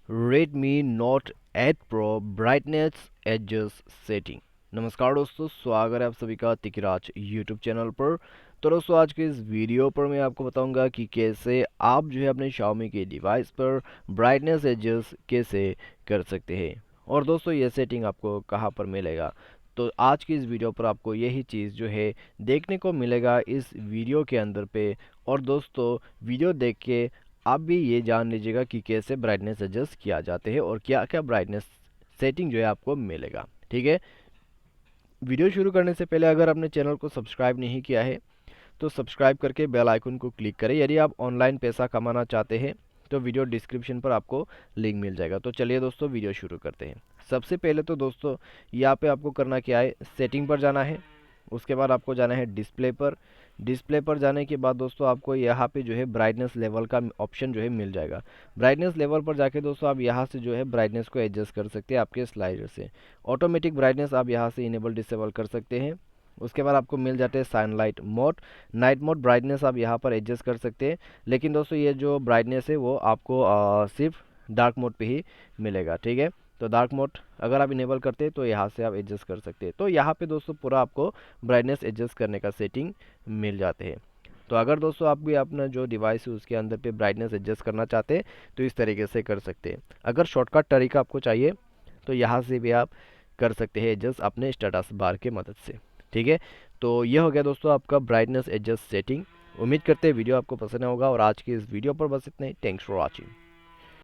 Redmi Note 8 Pro brightness adjust setting. नमस्कार दोस्तों, स्वागत है आप सभी का तिकराज यूट्यूब चैनल पर। तो दोस्तों, आज के इस वीडियो पर मैं आपको बताऊंगा कि कैसे आप जो है अपने Xiaomi के डिवाइस पर ब्राइटनेस एडजस्ट कैसे कर सकते हैं और दोस्तों ये सेटिंग आपको कहां पर मिलेगा। तो आज की इस वीडियो पर आपको यही चीज़ जो है देखने को मिलेगा इस वीडियो के अंदर पे। और दोस्तों, वीडियो देख के आप भी ये जान लीजिएगा कि कैसे ब्राइटनेस एडजस्ट किया जाते हैं और क्या क्या ब्राइटनेस सेटिंग जो है आपको मिलेगा। ठीक है, वीडियो शुरू करने से पहले अगर आपने चैनल को सब्सक्राइब नहीं किया है तो सब्सक्राइब करके बेल आइकन को क्लिक करें। यदि आप ऑनलाइन पैसा कमाना चाहते हैं तो वीडियो डिस्क्रिप्शन पर आपको लिंक मिल जाएगा। तो चलिए दोस्तों, वीडियो शुरू करते हैं। सबसे पहले तो दोस्तों, यहाँ पे आपको करना क्या है, सेटिंग पर जाना है। उसके बाद आपको जाना है डिस्प्ले पर। डिस्प्ले पर जाने के बाद दोस्तों आपको यहाँ पे जो है ब्राइटनेस लेवल का ऑप्शन जो है मिल जाएगा। ब्राइटनेस लेवल पर जाके दोस्तों आप यहाँ से जो है ब्राइटनेस को एडजस्ट कर सकते हैं आपके स्लाइडर से। ऑटोमेटिक ब्राइटनेस आप यहाँ से इनेबल डिसेबल कर सकते हैं। उसके बाद आपको मिल जाते हैं sunlight mode, night mode brightness आप यहाँ पर एडजस्ट कर सकते हैं। लेकिन दोस्तों ये जो ब्राइटनेस है वो आपको सिर्फ डार्क मोड पे ही मिलेगा। ठीक है, तो डार्क मोड अगर आप इनेबल करते हैं तो यहाँ से आप एडजस्ट कर सकते हैं। तो यहाँ पे दोस्तों पूरा आपको ब्राइटनेस एडजस्ट करने का सेटिंग मिल जाते हैं। तो अगर दोस्तों आप भी अपना जो डिवाइस है उसके अंदर पे ब्राइटनेस एडजस्ट करना चाहते हैं तो इस तरीके से कर सकते हैं। अगर शॉर्टकट तरीका आपको चाहिए तो यहाँ से भी आप कर सकते हैं एडजस्ट अपने स्टेटस बार के मदद से। ठीक है, तो यह हो गया दोस्तों आपका ब्राइटनेस एडजस्ट सेटिंग। उम्मीद करते हैं वीडियो आपको पसंद होगा और आज की इस वीडियो पर बस इतना ही। Thanks for watching.